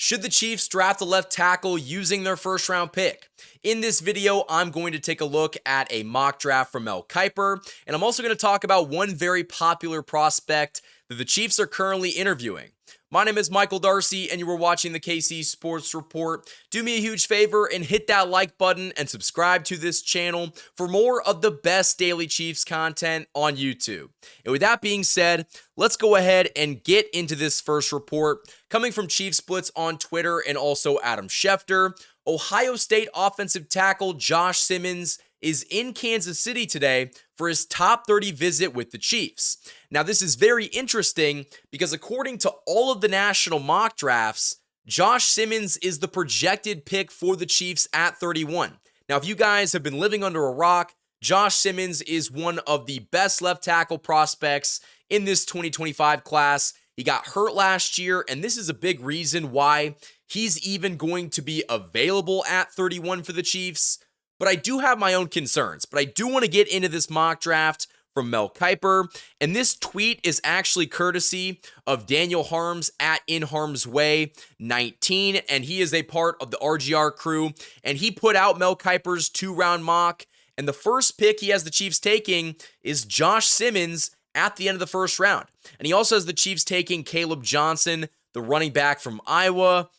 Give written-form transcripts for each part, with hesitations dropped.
Should the Chiefs draft a left tackle using their first round pick? In this video, I'm going to take a look at a mock draft from Mel Kiper, and I'm also going to talk about one very popular prospect that the Chiefs are currently interviewing. My name is Michael Darcy, and you are watching the KC Sports Report. Do me a huge favor and hit that like button and subscribe to this channel for more of the best daily Chiefs content on YouTube. And with that being said, let's go ahead and get into this first report coming from Chiefs Blitz on Twitter and also Adam Schefter. Ohio State offensive tackle Josh Simmons is in Kansas City today for his top 30 visit with the Chiefs. Now, this is very interesting because according to all of the national mock drafts, Josh Simmons is the projected pick for the Chiefs at 31. Now, if you guys have been living under a rock, Josh Simmons is one of the best left tackle prospects in this 2025 class. He got hurt last year, and this is a big reason why he's even going to be available at 31 for the Chiefs. But I do have my own concerns. But I do want to get into this mock draft from Mel Kiper. And this tweet is actually courtesy of Daniel Harms at In Harms Way 19. And he is a part of the RGR crew. And he put out Mel Kiper's 2-round mock. And the first pick he has the Chiefs taking is Josh Simmons at the end of the first round. And he also has the Chiefs taking Caleb Johnson, the running back from Iowa.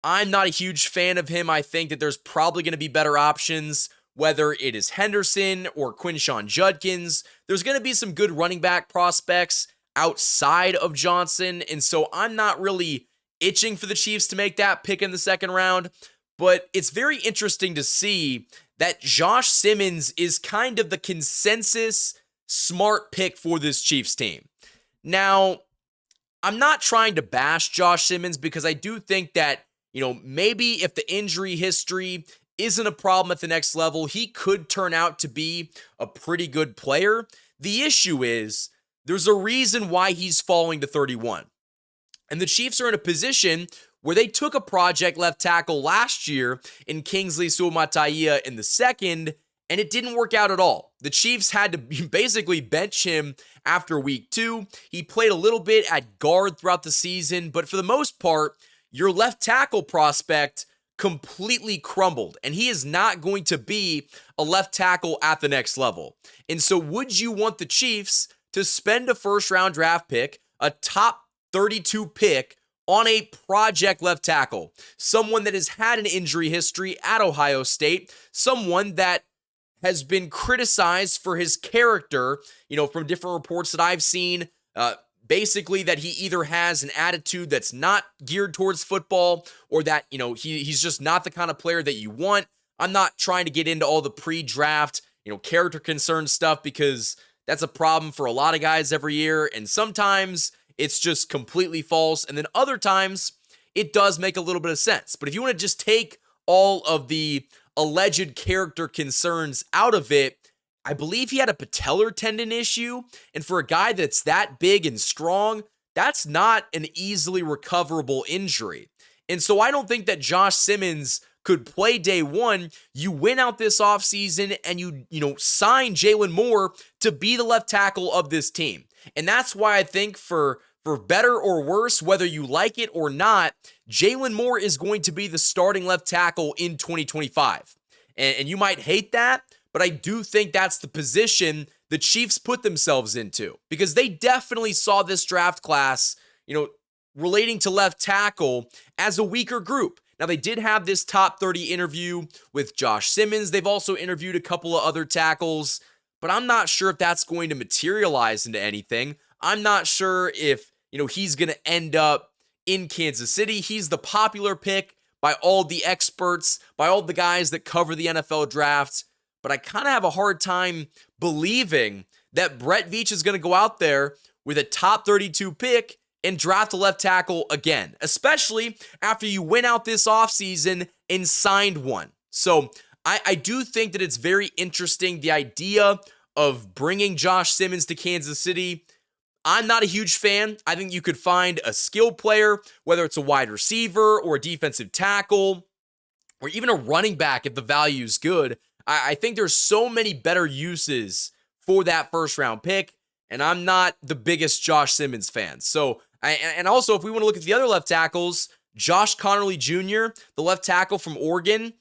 I'm not a huge fan of him. I think that there's probably going to be better options, whether it is Henderson or Quinshon Judkins. There's going to be some good running back prospects outside of Johnson, and so I'm not really itching for the Chiefs to make that pick in the second round, but it's very interesting to see that Josh Simmons is kind of the consensus smart pick for this Chiefs team. Now, I'm not trying to bash Josh Simmons because I do think that maybe if the injury history isn't a problem at the next level, he could turn out to be a pretty good player. The issue is there's a reason why he's falling to 31. And the Chiefs are in a position where they took a project left tackle last year in Kingsley Suamataia in the second, and it didn't work out at all. The Chiefs had to basically bench him after week 2. He played a little bit at guard throughout the season, but for the most part, your left tackle prospect completely crumbled, and he is not going to be a left tackle at the next level. And so would you want the Chiefs to spend a first-round draft pick, a top 32 pick, on a project left tackle? Someone that has had an injury history at Ohio State, someone that has been criticized for his character, from different reports that I've seen, basically that he either has an attitude that's not geared towards football or that, he's just not the kind of player that you want. I'm not trying to get into all the pre-draft, character concern stuff because that's a problem for a lot of guys every year. And sometimes it's just completely false. And then other times it does make a little bit of sense. But if you want to just take all of the alleged character concerns out of it, I believe he had a patellar tendon issue, and for a guy that's that big and strong, that's not an easily recoverable injury. And so I don't think that Josh Simmons could play day one. You win out this offseason and you sign Jalen Moore to be the left tackle of this team. And that's why I think for better or worse, whether you like it or not, Jalen Moore is going to be the starting left tackle in 2025. And you might hate that, but I do think that's the position the Chiefs put themselves into because they definitely saw this draft class, relating to left tackle as a weaker group. Now, they did have this top 30 interview with Josh Simmons. They've also interviewed a couple of other tackles, but I'm not sure if that's going to materialize into anything. I'm not sure if, he's going to end up in Kansas City. He's the popular pick by all the experts, by all the guys that cover the NFL draft. But I kind of have a hard time believing that Brett Veach is going to go out there with a top 32 pick and draft a left tackle again, especially after you went out this offseason and signed one. So I do think that it's very interesting, the idea of bringing Josh Simmons to Kansas City. I'm not a huge fan. I think you could find a skill player, whether it's a wide receiver or a defensive tackle or even a running back if the value is good. I think there's so many better uses for that first round pick, and I'm not the biggest Josh Simmons fan. So, and also if we want to look at the other left tackles, Josh Connerly Jr., the left tackle from Oregon,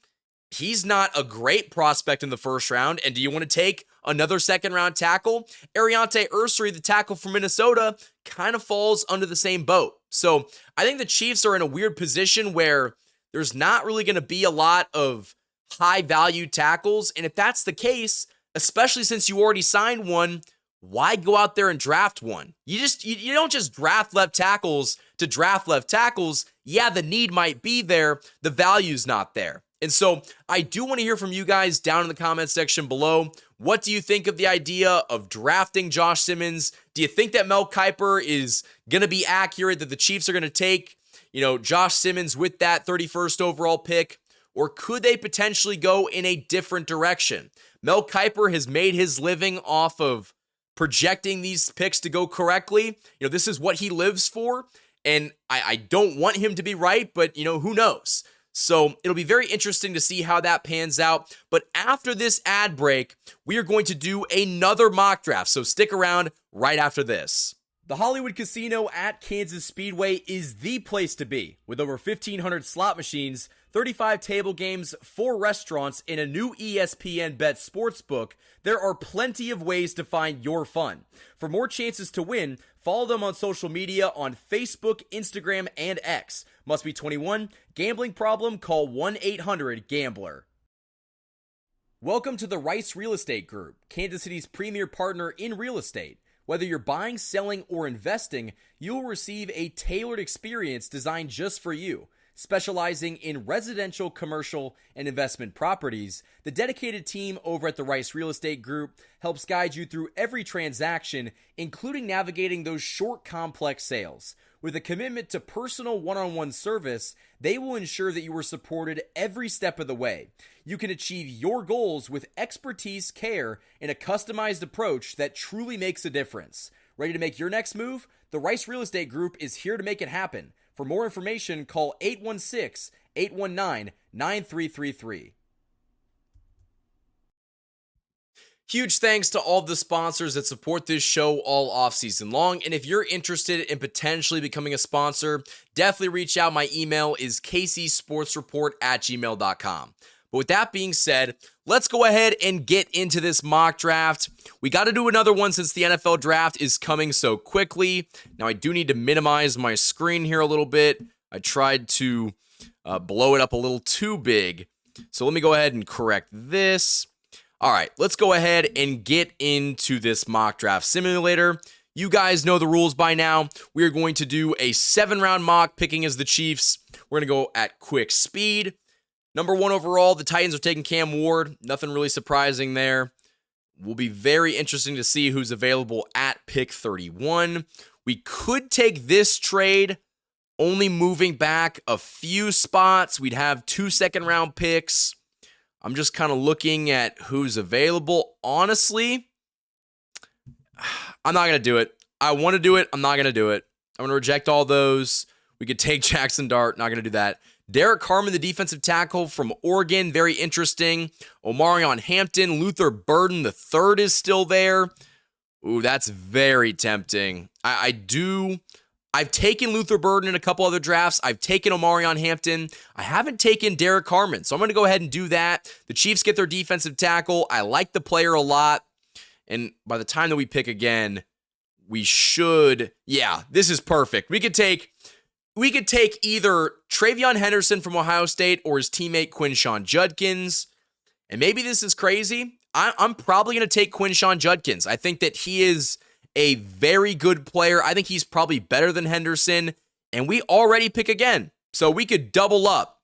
he's not a great prospect in the first round. And do you want to take another second-round tackle? Ariante Ursary, the tackle from Minnesota, kind of falls under the same boat. So I think the Chiefs are in a weird position where there's not really going to be a lot of high-value tackles. And if that's the case, especially since you already signed one, why go out there and draft one? You don't just draft left tackles to draft left tackles. Yeah, the need might be there. The value's not there. And so I do want to hear from you guys down in the comment section below. What do you think of the idea of drafting Josh Simmons? Do you think that Mel Kiper is going to be accurate, that the Chiefs are going to take, Josh Simmons with that 31st overall pick? Or could they potentially go in a different direction? Mel Kiper has made his living off of projecting these picks to go correctly. This is what he lives for. And I don't want him to be right, but who knows? So it'll be very interesting to see how that pans out. But after this ad break, we are going to do another mock draft. So stick around right after this. The Hollywood Casino at Kansas Speedway is the place to be. With over 1,500 slot machines, 35 table games, 4 restaurants, and a new ESPN Bet sportsbook, there are plenty of ways to find your fun. For more chances to win, follow them on social media on Facebook, Instagram, and X. Must be 21. Gambling problem? Call 1-800-GAMBLER. Welcome to the Rice Real Estate Group, Kansas City's premier partner in real estate. Whether you're buying, selling, or investing, you'll receive a tailored experience designed just for you. Specializing in residential, commercial, and investment properties, the dedicated team over at the Rice Real Estate Group helps guide you through every transaction, including navigating those short, complex sales. With a commitment to personal one-on-one service, they will ensure that you are supported every step of the way. You can achieve your goals with expertise, care, and a customized approach that truly makes a difference. Ready to make your next move? The Rice Real Estate Group is here to make it happen. For more information, call 816-819-9333. Huge thanks to all of the sponsors that support this show all off-season long. And if you're interested in potentially becoming a sponsor, definitely reach out. My email is kcsportsreport@gmail.com. But with that being said, let's go ahead and get into this mock draft. We got to do another one since the NFL draft is coming so quickly. Now, I do need to minimize my screen here a little bit. I tried to blow it up a little too big. So let me go ahead and correct this. All right, let's go ahead and get into this mock draft simulator. You guys know the rules by now. We are going to do a 7-round mock, picking as the Chiefs. We're going to go at quick speed. Number 1 overall, the Titans are taking Cam Ward. Nothing really surprising there. Will be very interesting to see who's available at pick 31. We could take this trade, only moving back a few spots. We'd have 2 second-round picks. I'm just kind of looking at who's available. Honestly, I'm not going to do it. I want to do it. I'm not going to do it. I'm going to reject all those. We could take Jackson Dart. Not going to do that. Derek Carman, the defensive tackle from Oregon. Very interesting. Omarion Hampton. Luther Burden III is still there. Ooh, that's very tempting. I've taken Luther Burden in a couple other drafts. I've taken Omarion Hampton. I haven't taken Derek Carman, so I'm going to go ahead and do that. The Chiefs get their defensive tackle. I like the player a lot, and by the time that we pick again, we should, yeah, this is perfect. We could take either Travion Henderson from Ohio State or his teammate Quinshon Judkins, and maybe this is crazy. I'm probably going to take Quinshon Judkins. I think that he is a very good player. I think he's probably better than Henderson, and we already pick again, so we could double up.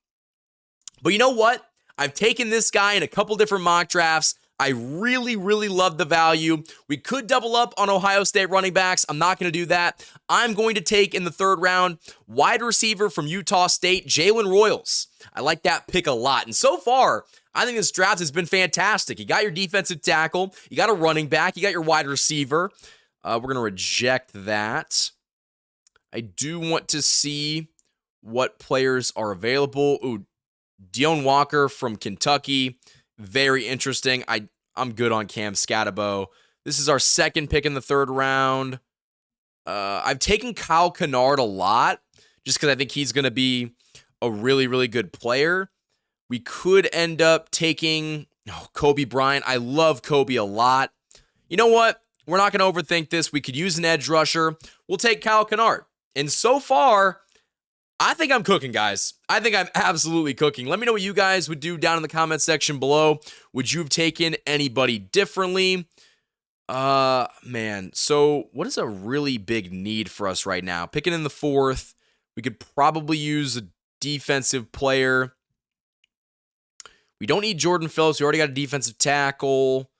But you know what? I've taken this guy in a couple different mock drafts. I really, really love the value. We could double up on Ohio State running backs. I'm not going to do that. I'm going to take in the 3rd round, wide receiver from Utah State, Jalen Royals. I like that pick a lot, and so far, I think this draft has been fantastic. You got your defensive tackle, you got a running back, you got your wide receiver. We're going to reject that. I do want to see what players are available. Ooh, Deone Walker from Kentucky. Very interesting. I'm good on Cam Scatabo. This is our 2nd pick in the 3rd round. I've taken Kyle Kennard a lot just because I think he's going to be a really, really good player. We could end up taking Kobe Bryant. I love Kobe a lot. You know what? We're not going to overthink this. We could use an edge rusher. We'll take Kyle Kennard. And so far, I think I'm cooking, guys. I think I'm absolutely cooking. Let me know what you guys would do down in the comment section below. Would you have taken anybody differently? Man. So what is a really big need for us right now? Picking in the 4th. We could probably use a defensive player. We don't need Jordan Phillips. We already got a defensive tackle.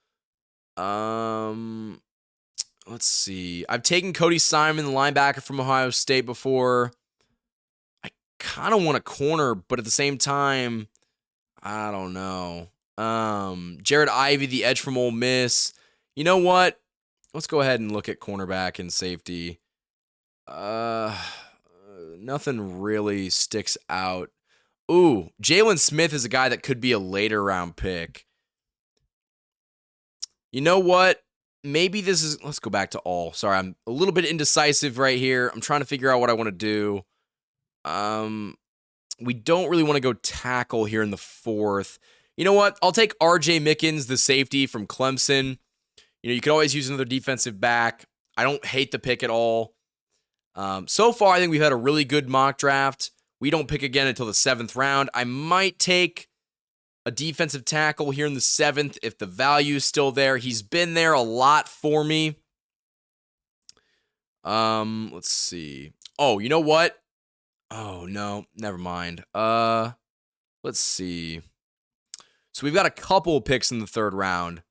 Let's see. I've taken Cody Simon, the linebacker from Ohio State, before. I kind of want a corner, but at the same time, I don't know. Jared Ivey, the edge from Ole Miss. You know what? Let's go ahead and look at cornerback and safety. Nothing really sticks out. Ooh, Jalen Smith is a guy that could be a later round pick. You know what? Maybe this is, let's go back to all. Sorry, I'm a little bit indecisive right here. I'm trying to figure out what I want to do. We don't really want to go tackle here in the 4th. You know what? I'll take RJ Mickens, the safety from Clemson. You know, you could always use another defensive back. I don't hate the pick at all. So far, I think we've had a really good mock draft. We don't pick again until the 7th round. I might take a defensive tackle here in the 7th if the value is still there. He's been there a lot for me. Let's see. Oh, you know what? Oh, no, never mind. Let's see. So we've got a couple picks in the 3rd round.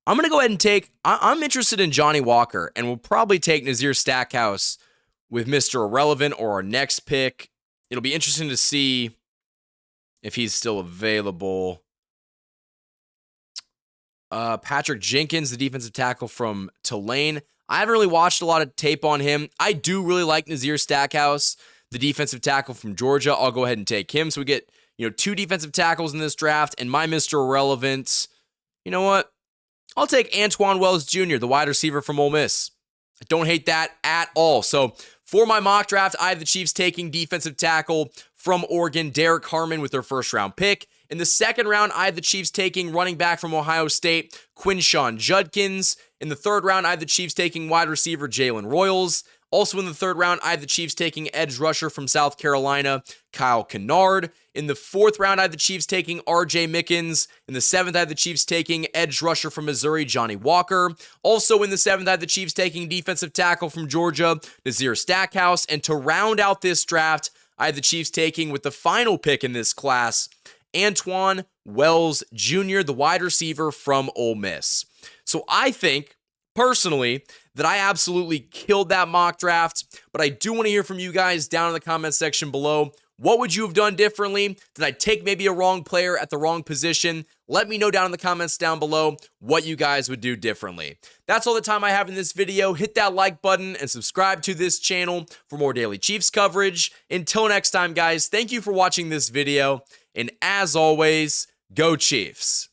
I'm going to go ahead and take, I'm interested in Johnny Walker, and we'll probably take Nazir Stackhouse with Mr. Irrelevant or our next pick. It'll be interesting to see if he's still available. Patrick Jenkins, the defensive tackle from Tulane. I haven't really watched a lot of tape on him. I do really like Nazir Stackhouse, the defensive tackle from Georgia. I'll go ahead and take him. So we get, 2 defensive tackles in this draft, and my Mr. Irrelevant. You know what? I'll take Antoine Wells Jr., the wide receiver from Ole Miss. I don't hate that at all. So for my mock draft, I have the Chiefs taking defensive tackle from Oregon, Derek Harmon, with their 1st round pick. In the 2nd round, I have the Chiefs taking running back from Ohio State, Quinshawn Judkins. In the 3rd round, I have the Chiefs taking wide receiver Jalen Royals. Also in the 3rd round, I have the Chiefs taking edge rusher from South Carolina, Kyle Kennard. In the 4th round, I have the Chiefs taking RJ Mickens. In the 7th, I have the Chiefs taking edge rusher from Missouri, Johnny Walker. Also in the 7th, I have the Chiefs taking defensive tackle from Georgia, Nazir Stackhouse. And to round out this draft, I have the Chiefs taking, with the final pick in this class, Antoine Wells Jr., the wide receiver from Ole Miss. So I think, personally, that I absolutely killed that mock draft, but I do want to hear from you guys down in the comment section below. What would you have done differently? Did I take maybe a wrong player at the wrong position? Let me know down in the comments down below what you guys would do differently. That's all the time I have in this video. Hit that like button and subscribe to this channel for more daily Chiefs coverage. Until next time, guys, thank you for watching this video. And as always, go Chiefs.